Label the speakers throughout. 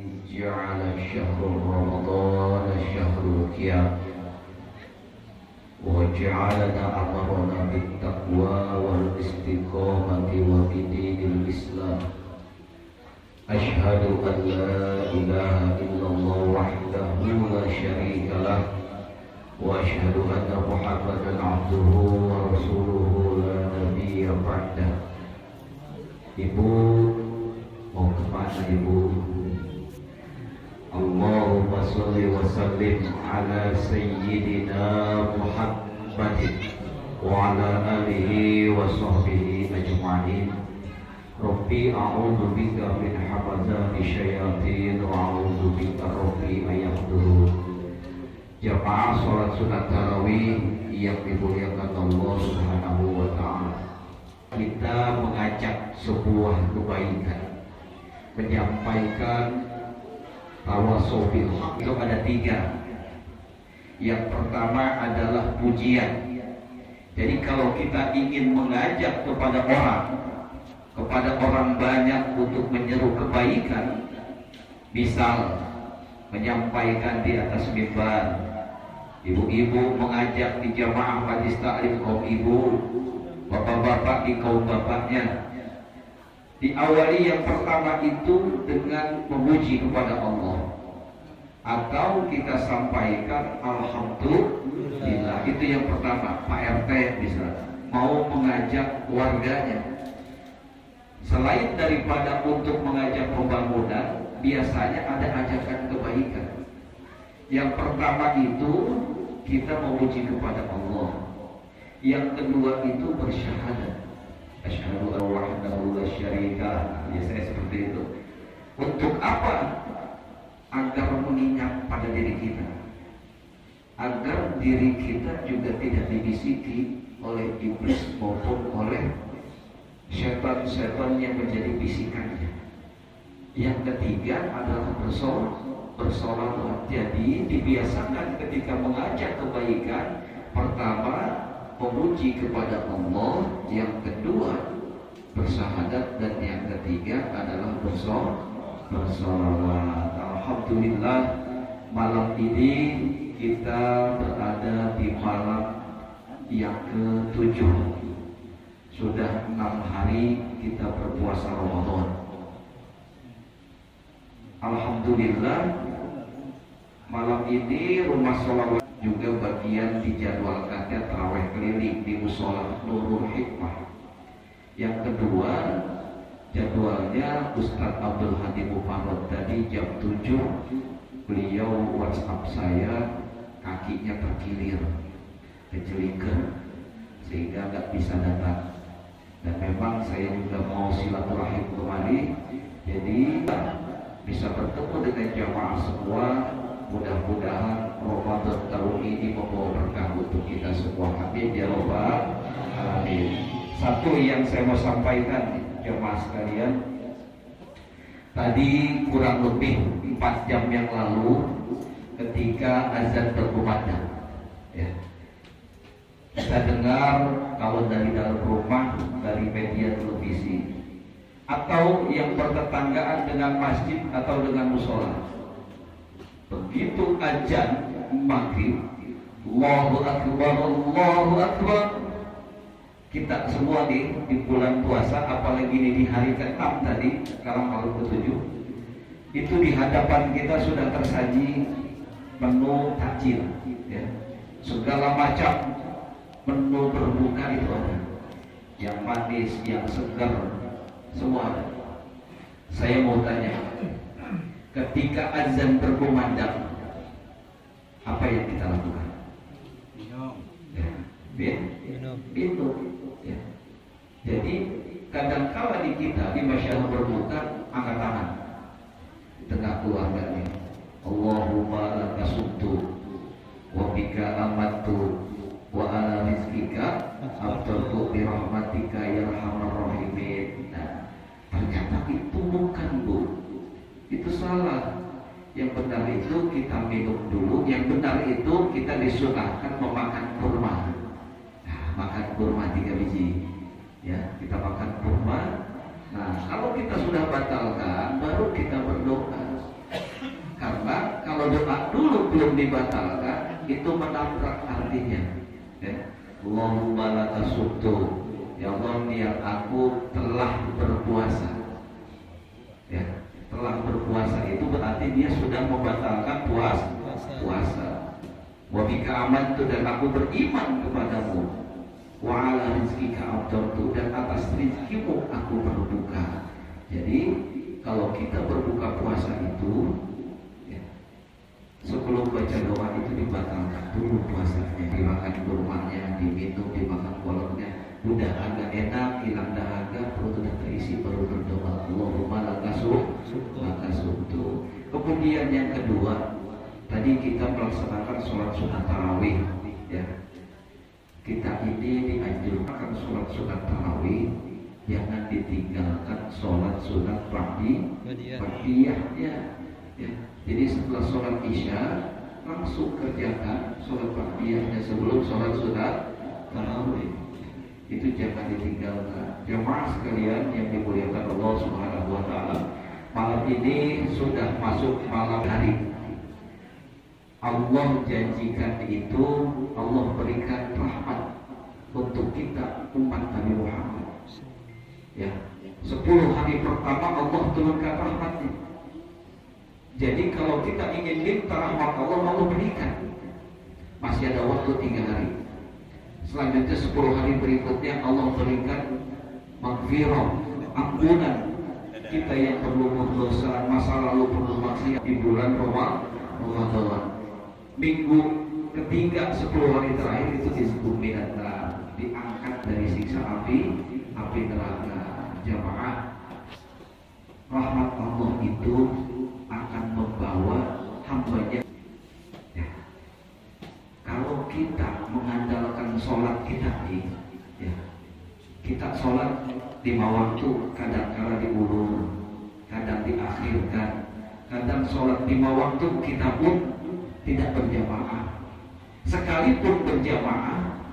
Speaker 1: جعل شهر رمضان شهر القيام وجعلنا أمرنا بالتقوى والاستقامة وبدين الإسلام. أشهد أن لا إله إلا الله وحده لا شريك له وأشهد أن محمدا عبده ورسوله لا نبي بعده. Ibu mau kemana ibu? Allahumma sholli wa sallim ala sayyidina Muhammadin wa ala alihi wa sahbihi ajma'in. Rabbi a'udzu bika min hamazati syayatin wa a'udzu bika rabbi ayahdurun. Jamaah salat sunat tarawih yang dimuliakan Allah Subhanahu wa taala. Kita mengajak sebuah kebaikan, menyampaikan tawasul bil haq. Itu ada tiga. Yang pertama adalah pujian. Jadi kalau kita ingin mengajak kepada orang banyak untuk menyeru kebaikan, misal menyampaikan di atas mimbar, ibu-ibu mengajak di jamaah majlis taklim kaum ibu, bapak-bapak di kaum bapaknya. Diawali yang pertama itu dengan memuji kepada Allah, atau kita sampaikan alhamdulillah. Itu yang pertama. Pak RT bisa mau mengajak warganya. Selain daripada untuk mengajak pembangunan, biasanya ada ajakan kebaikan. Yang pertama itu kita memuji kepada Allah. Yang kedua itu bersyahadat. Asyhadu an la ilaha illallah syarika. Biasanya seperti itu. Untuk apa? Agar mengingat pada diri kita, agar diri kita juga tidak dibisiki oleh iblis maupun oleh setan-setan yang menjadi bisikannya. Yang ketiga adalah bersolawat. Jadi dibiasakan ketika mengajak kebaikan, pertama memuji kepada Allah, yang kedua bersyahadat, dan yang ketiga adalah bersolawat. Alhamdulillah, malam ini kita berada di malam yang ke-7. Sudah 6 hari kita berpuasa Ramadan. Alhamdulillah, malam ini rumah sholawat juga bagian dijadwalkannya tarawih keliling di Mushola Nurul Hikmah. Yang kedua, jadwalnya Ustadz Abdul Hadi Muhammad tadi jam 7. Beliau WhatsApp saya, kakinya terkilir, kejeliker, sehingga nggak bisa datang. Dan memang saya juga mau silaturahim kembali, jadi bisa bertemu dengan jamaah semua. Mudah-mudahan Ramadan tahun ini membawa berkah untuk kita semua. Amin ya rabbal alamin. Satu yang saya mau sampaikan jemaah sekalian, tadi kurang lebih 4 jam yang lalu ketika azan berkumandang, ya, kita dengar kalau dari dalam rumah, dari media televisi, atau yang bertetanggaan dengan masjid atau dengan musola, begitu azan maghrib, Allahu Akbar, Allahu Akbar. Kita semua di bulan puasa, apalagi ini di hari ke-6 tadi, sekarang malam ke-7, itu di hadapan kita sudah tersaji menu takjil, ya. Segala macam menu berbuka itu ada, yang manis, yang segar, semua ada. Saya mau tanya, ketika azan berkumandang, apa yang kita lakukan? Minum. Ya. Jadi kadang-kala di kita di masyarakat berbuka, angkat tangan di tengah keluarga ini. Allahumma laka sumtu wa bika amantu wa ala rizkika abdultu bi rahmatika ya arhamar rahimin. Nah, ternyata itu bukan, Bu. Itu salah. Yang benar itu kita minum dulu. Yang benar itu kita disunahkan memakan kurma. Nah, makan kurma 3 biji. Ya, kita makan kurma. Nah, kalau kita sudah batalkan, baru kita berdoa. kalau doa dulu belum dibatalkan, itu menabrak artinya. Ya. Allahumma laka sumtu, ya Allah niat aku telah berpuasa. Ya, telah berpuasa itu berarti dia sudah membatalkan puasa. Wa bika amantu, dan aku beriman kepadamu. Wa ala rizqika aftartu, dan atas rizkimu aku berbuka. Jadi kalau kita berbuka puasa itu, ya, sebelum baca doa itu dibatalkan dulu puasanya, dimakan kurmanya, diminum, dimakan kolaknya, udah agak enak, hilang dahaga, perut udah terisi, baru berdoa Allahumma laka sumtu. Kemudian yang kedua, tadi kita melaksanakan sholat sunat tarawih, ya. Kita ini dianjurkan sholat sunat tarawih, jangan ditinggalkan sholat sunat ba'diyah, ya. Jadi setelah sholat isya langsung kerjakan sholat ba'diyahnya sebelum sholat sunat tarawih. Itu jangan ditinggalkan. Jemaah sekalian yang dimuliakan Allah Subhanahu wa taala, malam ini sudah masuk malam hari. Allah janjikan itu, Allah berikan rahmat untuk kita umat Nabi Muhammad. Ya, 10 hari pertama Allah turunkan rahmatnya. Jadi kalau kita ingin minta rahmat Allah, Allah berikan. Masih ada waktu 3 hari. Selanjutnya 10 hari berikutnya Allah berikan maghfirah, ampunan. Kita yang perlu berdosa, masa lalu perlu maksiat di bulan Ramadan. Minggu ketiga 10 hari terakhir itu disebut minata, diangkat dari siksa api neraka. Jamaah, rahmat Allah itu akan membawa hambanya. Ya. Kalau kita mengandalkan sholat kita nih, ya, kita sholat 5 waktu, kadang-kadang diulur, kadang diakhirkan, kadang sholat 5 waktu kita pun tidak berjamaah. Sekalipun berjamaah,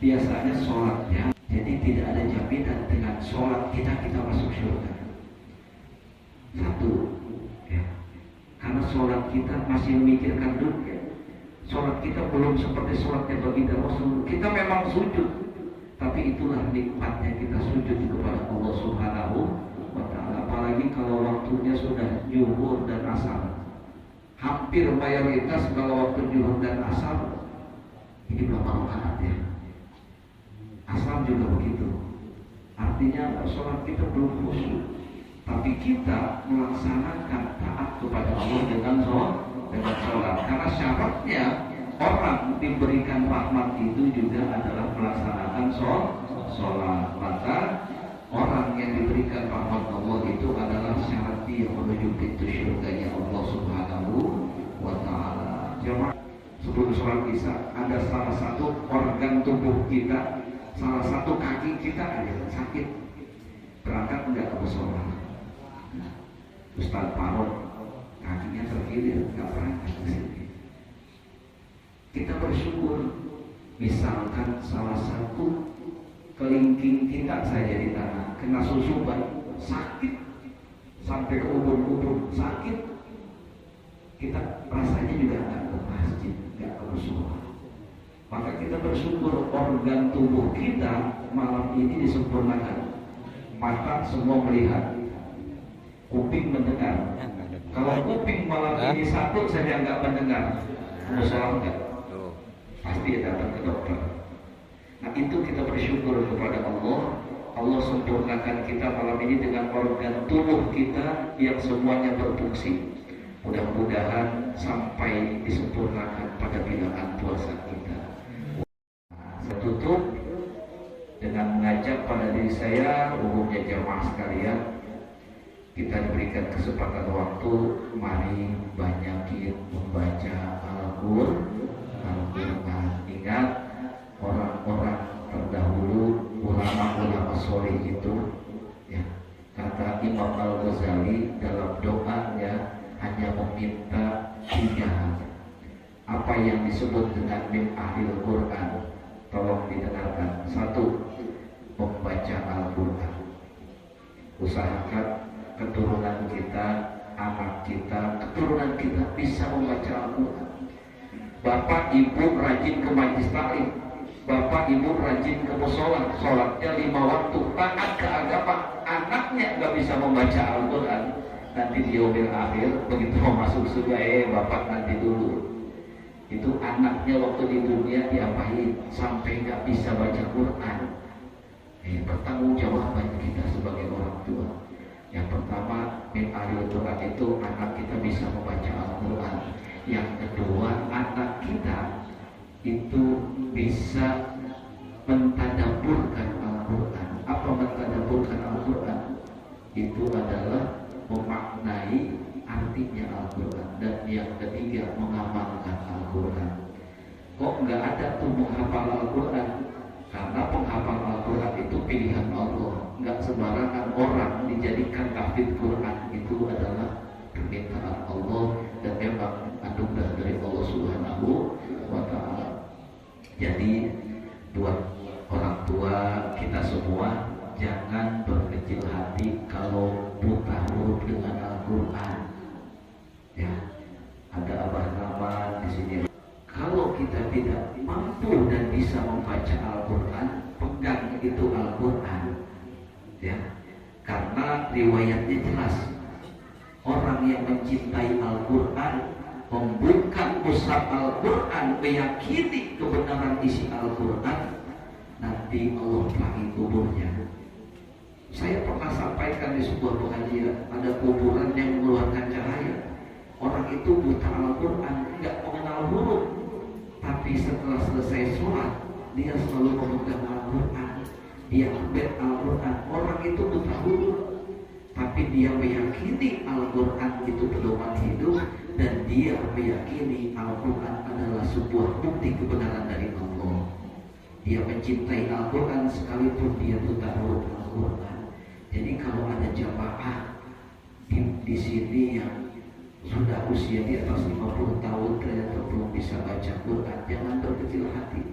Speaker 1: biasanya sholatnya, jadi tidak ada jaminan dengan sholat kita masuk surga. Satu, ya, karena sholat kita masih memikirkan dunia. Sholat kita belum seperti sholatnya baginda Rasul. Kita memang sujud, tapi itulah nikmatnya kita sujud kepada Allah Subhanahu wa taala. Apalagi kalau waktunya sudah zuhur dan asar. Hampir mayoritas kalau waktu zuhur dan asar ini berapa rakaat ya? Asar juga begitu. Artinya sholat kita belum khusyuk, tapi kita melaksanakan taat kepada Allah dengan sholat. Karena syaratnya orang diberikan rahmat itu juga adalah melaksanakan sholat. Maka orang yang diberikan rahmat Allah itu adalah syarat dia menuju pintu syurganya Allah Subhanahu wa taala. Jemaah, sebelum sholat isya ada salah satu organ tubuh kita, salah satu kaki kita ada sakit, berangkat enggak ke sholat. Ustaz Farod kakinya terkilir, enggak berangkat ke sini. Kita bersyukur, misalkan salah satu kelingking kita saja di tanah kena susuban, sakit sampai ke ubun-ubun, sakit, kita rasanya juga enggak ke masjid, enggak ke sholat. Maka kita bersyukur organ tubuh kita malam ini disempurnakan. Mata semua melihat, kuping mendengar. Kalau kuping malam ini satu saja nggak mendengar, sholat nggak? Pasti datang ke dokter. Nah itu kita bersyukur kepada Allah. Allah sempurnakan kita malam ini dengan organ tubuh kita yang semuanya berfungsi. Mudah-mudahan sampai disempurnakan pada bilangan puasa kita. Saya tutup dengan mengajak pada diri saya, umumnya jamaah sekalian, kita diberikan kesempatan waktu, mari banyakin membaca Al-Quran. Ingat orang-orang terdahulu, ulama-ulama soleh itu, ya, kata Imam Al-Ghazali dalam doanya hanya meminta 3 hal. Apa yang disebut dengan min ahlil Quran, tolong didengarkan. 1, membaca Al-Quran. Usahakan keturunan kita, anak kita, keturunan kita bisa membaca Al-Quran. Bapak ibu rajin ke majlis taklim, bapak ibu rajin ke musola, sholatnya 5 waktu, taat ke agama, anaknya nggak bisa membaca Al-Quran, nanti di yaumil akhir begitu mau masuk surga, bapak nanti dulu. Itu anaknya waktu di dunia diapain sampai nggak bisa baca Quran. Bertanggung jawaban kita sebagai orang tua. Yang pertama, min ahlil Quran itu anak kita bisa membaca Al-Quran. Yang kedua, anak kita itu bisa mentadabburkan Al-Quran. Apa mentadabburkan Al-Quran? Itu adalah memaknai artinya Al-Quran. Dan yang ketiga, mengamalkan Al-Quran. Kok nggak ada tuh menghafal Al-Quran? Karena penghafal Al-Quran itu pilihan Allah. Nggak sembarangan orang dijadikan hafid Quran. Itu adalah permintaan Allah dan memang anugerah dari Allah Subhanahu wa Ta'ala. Jadi buat orang tua kita semua, jangan berkecil hati kalau buta huruf dengan Al-Quran. Ya, ada Abah Rahman di sini. Kalau kita tidak mampu dan bisa membaca Al-Quran, pegang itu Al-Quran. Ya, karena riwayatnya jelas. Orang yang mencintai Al-Quran, membuka mushaf Al-Quran, meyakini kebenaran isi Al-Quran, nanti Allah pelangi kuburnya. Saya pernah sampaikan di sebuah pengajian, ada kuburan yang mengeluarkan cahaya. Orang itu buta Al-Quran, tidak mengenal huruf, tapi setelah selesai sholat, dia selalu memegang Al-Quran, dia ambil Al-Quran. Orang itu buta huruf, tapi dia meyakini Al-Quran itu pedoman hidup, dan dia meyakini Al-Quran adalah sebuah bukti kebenaran dari Allah. Dia mencintai Al-Quran sekalipun dia buta huruf Al-Quran. Jadi kalau ada jamaah di sini yang sudah usia di atas 50 tahun ternyata belum bisa baca Quran, jangan berkecil hati.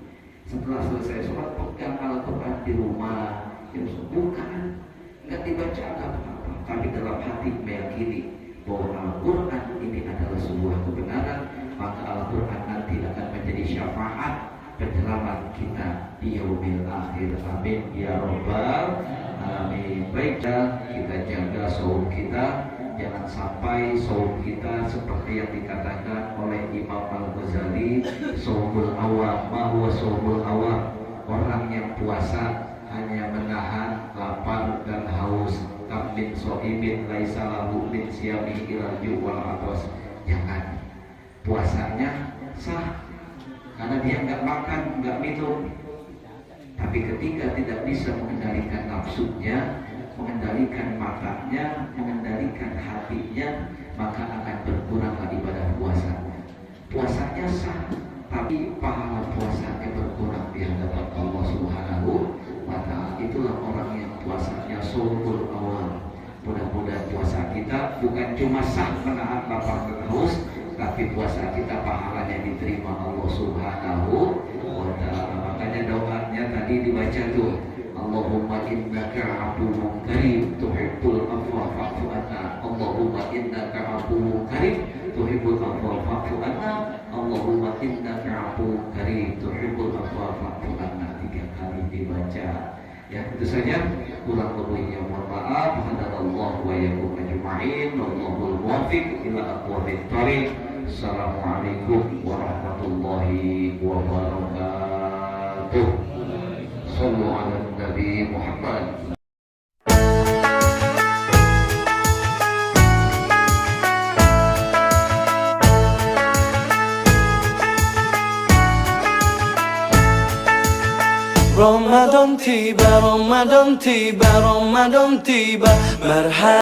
Speaker 1: Setelah selesai sholat, pegang Al-Quran di rumah, ya bukan, nggak dibaca nggak apa-apa, tapi dalam hati meyakini bahwa Al-Quran ini adalah sebuah kebenaran, maka Al-Quran nanti akan menjadi syafaat penyelamat kita di yaumil akhir. Amin ya rabbal alamin. Baiklah, kita jaga saum kita, jangan sampai saum kita seperti yang dikatakan oleh Imam Al-Ghazali, saumul awam, ma huwa saumul awam, orang yang puasa hanya menahan lapar dan haus. Kam min shaimin laisa lahu min siyami ilal ju' wal atas. Jangan, puasanya sah karena dia nggak makan, nggak minum. Tapi ketika tidak bisa mengendalikan nafsunya, mengendalikan matanya, mengendalikan hatinya, maka akan berkuranglah ibadah puasanya. Puasanya sah, tapi pahala puasanya berkurang di hadapan Allah Subhanahu wa Ta'ala. Itulah orang yang puasanya sumul awal. Mudah-mudahan puasa kita bukan cuma sah menahan lapar dan haus, tapi puasa kita pahalanya diterima Allah Subhanahu wa Ta'ala. Makanya doanya tadi dibaca tuh, Allahumma innaka afuwwun karim tuhibbul afwa fa'fu anna. Allahumma innaka afuwwun karim tuhibbul afwa fa'fu anna. Allahumma innaka afuwwun karim tuhibbul afwa fa'fu anna. 3 kali dibaca. Ya, itu saja. Kurang lebihnya mohon maaf. Hadallahu wa iyyakum ajma'in. Wallahul muwaffiq ila aqwamit thoriq. Assalamualaikum warahmatullahi wabarakatuh. Sallu ala Nabi Muhammad.
Speaker 2: Ramadan tiba, Ramadan tiba, Ramadan tiba, marhaba.